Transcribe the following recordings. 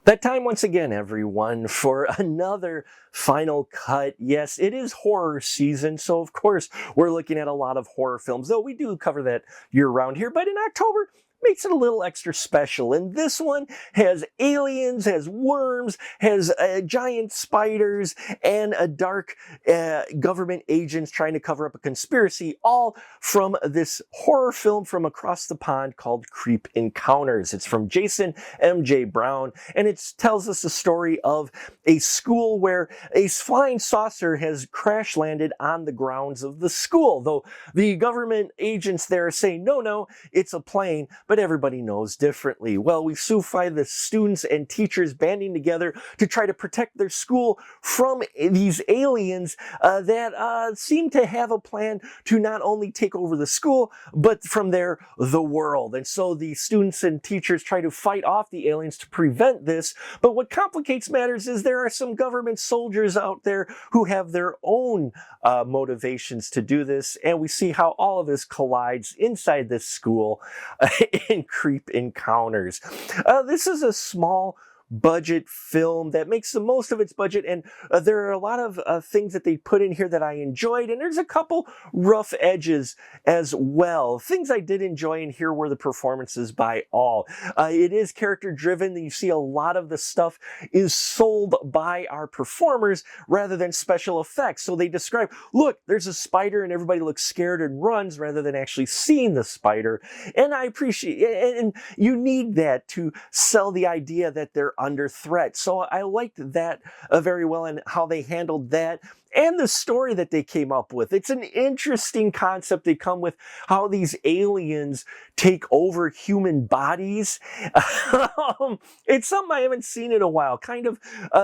That time once again, everyone, for another final cut. Yes, it is horror season, so of course we're looking at a lot of horror films, though we do cover that year-round here, but in October, makes it a little extra special. And this one has aliens, has worms, has giant spiders, and a dark government agents trying to cover up a conspiracy, all from this horror film from across the pond called Creep Encounters. It's from Jason M.J. Brown, and it tells us the story of a school where a flying saucer has crash landed on the grounds of the school, though the government agents there are saying, no, it's a plane, but everybody knows differently. Well, we soon find the students and teachers banding together to try to protect their school from these aliens that seem to have a plan to not only take over the school, but from there, the world. And so the students and teachers try to fight off the aliens to prevent this. But what complicates matters is there are some government soldiers out there who have their own motivations to do this. And we see how all of this collides inside this school in Creep Encounters. This is a small budget film that makes the most of its budget, and there are a lot of things that they put in here that I enjoyed, and there's a couple rough edges as well. Things I did enjoy in here were the performances by all. It is character driven. You see a lot of the stuff is sold by our performers rather than special effects. So they describe, look, there's a spider and everybody looks scared and runs rather than actually seeing the spider. And I appreciate it. And you need that to sell the idea that they're under threat. So I liked that very well, and how they handled that and the story that they came up with. It's an interesting concept they come with, how these aliens take over human bodies. It's something I haven't seen in a while, kind of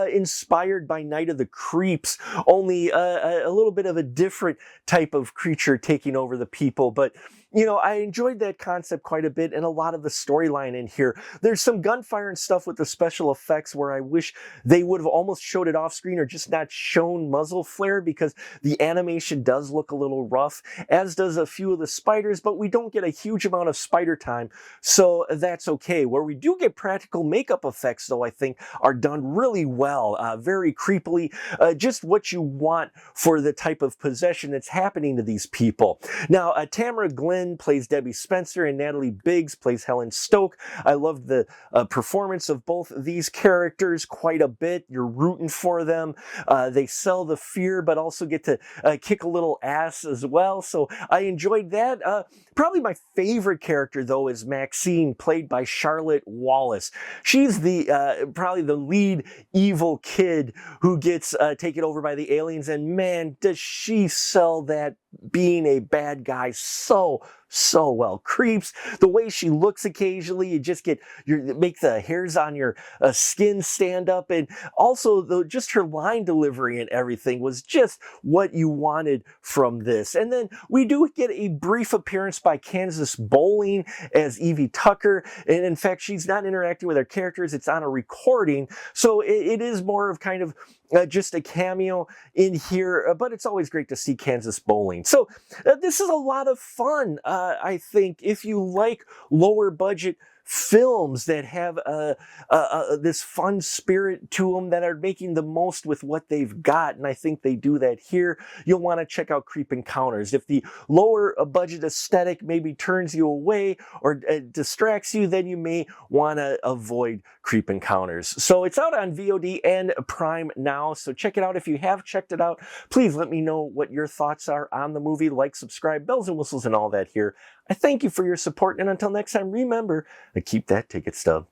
inspired by Night of the Creeps, only a little bit of a different type of creature taking over the people. But you know, I enjoyed that concept quite a bit, and a lot of the storyline in here. There's some gunfire and stuff with the special effects where I wish they would have almost showed it off screen or just not shown muzzle flare, because the animation does look a little rough, as does a few of the spiders, but we don't get a huge amount of spider time, so that's okay. Where we do get practical makeup effects, though, I think are done really well, very creepily, just what you want for the type of possession that's happening to these people. Now, Tamara Glenn plays Debbie Spencer, and Natalie Biggs plays Helen Stoke. I love the performance of both these characters quite a bit. You're rooting for them. They sell the fear, but also get to kick a little ass as well. So I enjoyed that. Probably my favorite character, though, is Maxine, played by Charlotte Wallace. She's the probably the lead evil kid who gets taken over by the aliens, and man, does she sell that being a bad guy so well. Creeps, the way she looks occasionally, you just make the hairs on your skin stand up, and also just her line delivery and everything was just what you wanted from this. And then we do get a brief appearance by Kansas Bowling as Evie Tucker, and in fact she's not interacting with her characters, it's on a recording, so it is more of kind of just a cameo in here, but it's always great to see Kansas Bowling. So this is a lot of fun. I think if you like lower budget films that have this fun spirit to them, that are making the most with what they've got, and I think they do that here, you'll want to check out Creep Encounters. If the lower budget aesthetic maybe turns you away or distracts you, then you may want to avoid Creep Encounters. So it's out on VOD and Prime now, so check it out. If you have checked it out, please let me know what your thoughts are on the movie. Like, subscribe, bells and whistles and all that here. I thank you for your support, and until next time, remember to keep that ticket stub.